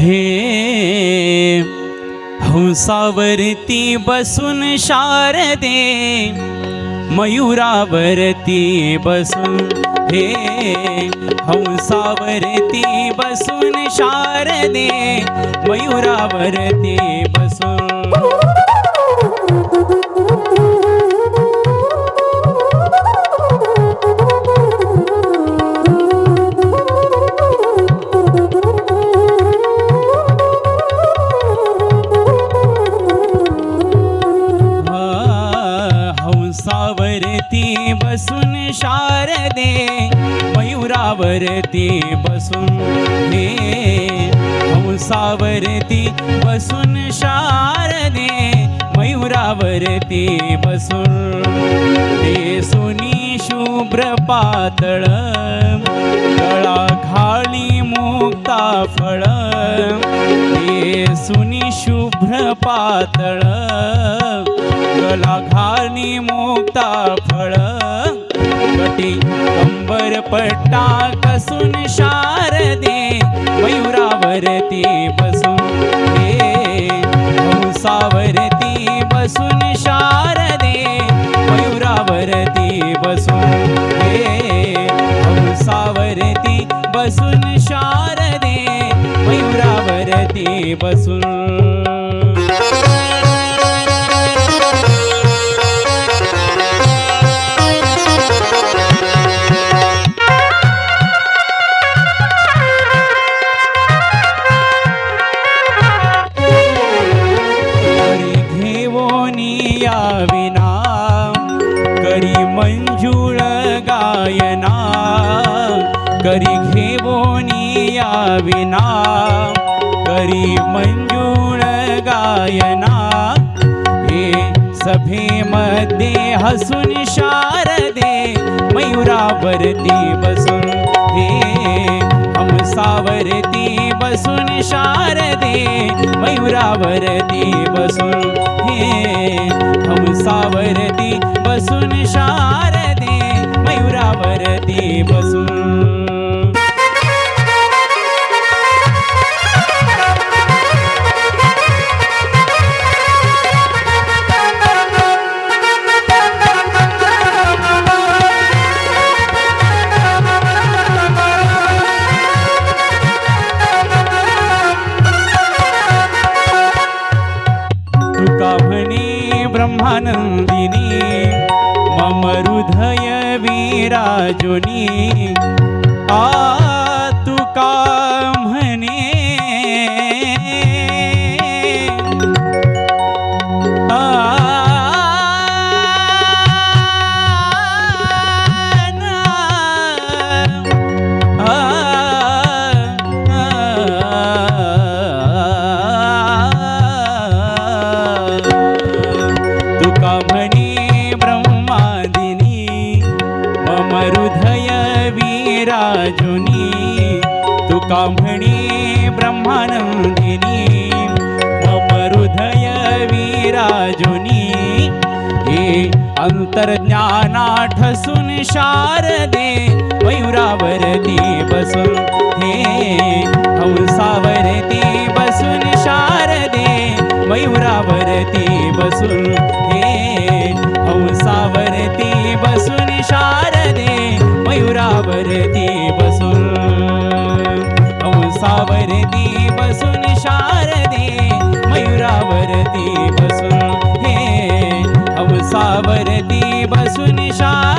हे हंसावरती बसून शारदे, मयूरावरती बसून, हे हंसावरती बसून शारदे, मयूरावरती बसून. हंसावरती बसून शारदे, मयूरावरती बसून, हे हंसावरती बसून शारदे, मयूरावरती बसून. ते सोनी शुभ्र पातळ, गळा घाली मुक्ता फळ, ते सोनी शुभ्र पातळ, गळा घाली मुक्ता फळ, कटी कंबर पट्टा कसून शारदे, मयूरावरती बसून, हे हंसावरती बसून शारदे, मयूरावरती बसून, हे हंसावरती बसून शारदे, मयूरावरती बसून. विना करी मंजुळ गायना, करी घेवोनी या विना, करी मंजुळ गायना, हे सभेमध्ये हसून शारदे, मयूरावरती बसून, हे हंसावरती बसून शारदे, मयूरावरती बसून, हे हंसावरती बसून शारदे, मयूरावरती बसून. तुका म्हणे ब्रह्मानंदिनी, मम हृदय विराजुनी, आ तुका म्हणे, तुका म्हणे ब्रह्मादिनी, मम हृदय विराजुनी, तुका म्हणे ब्रह्मानंदिनी, मम हृदय विराजुनी, हे अंतर्ज्ञाना ठसून शारदे, मयूरावरती बसून, हे हंसावरती बसून शारदे, मयूरावरती बसून, हे हंसावरती बसून शारदे, मयूरावरती बसून, हंसावरती बसून शारदे, मयूरावरती बसून, हे हंसावरती बसून शारदे.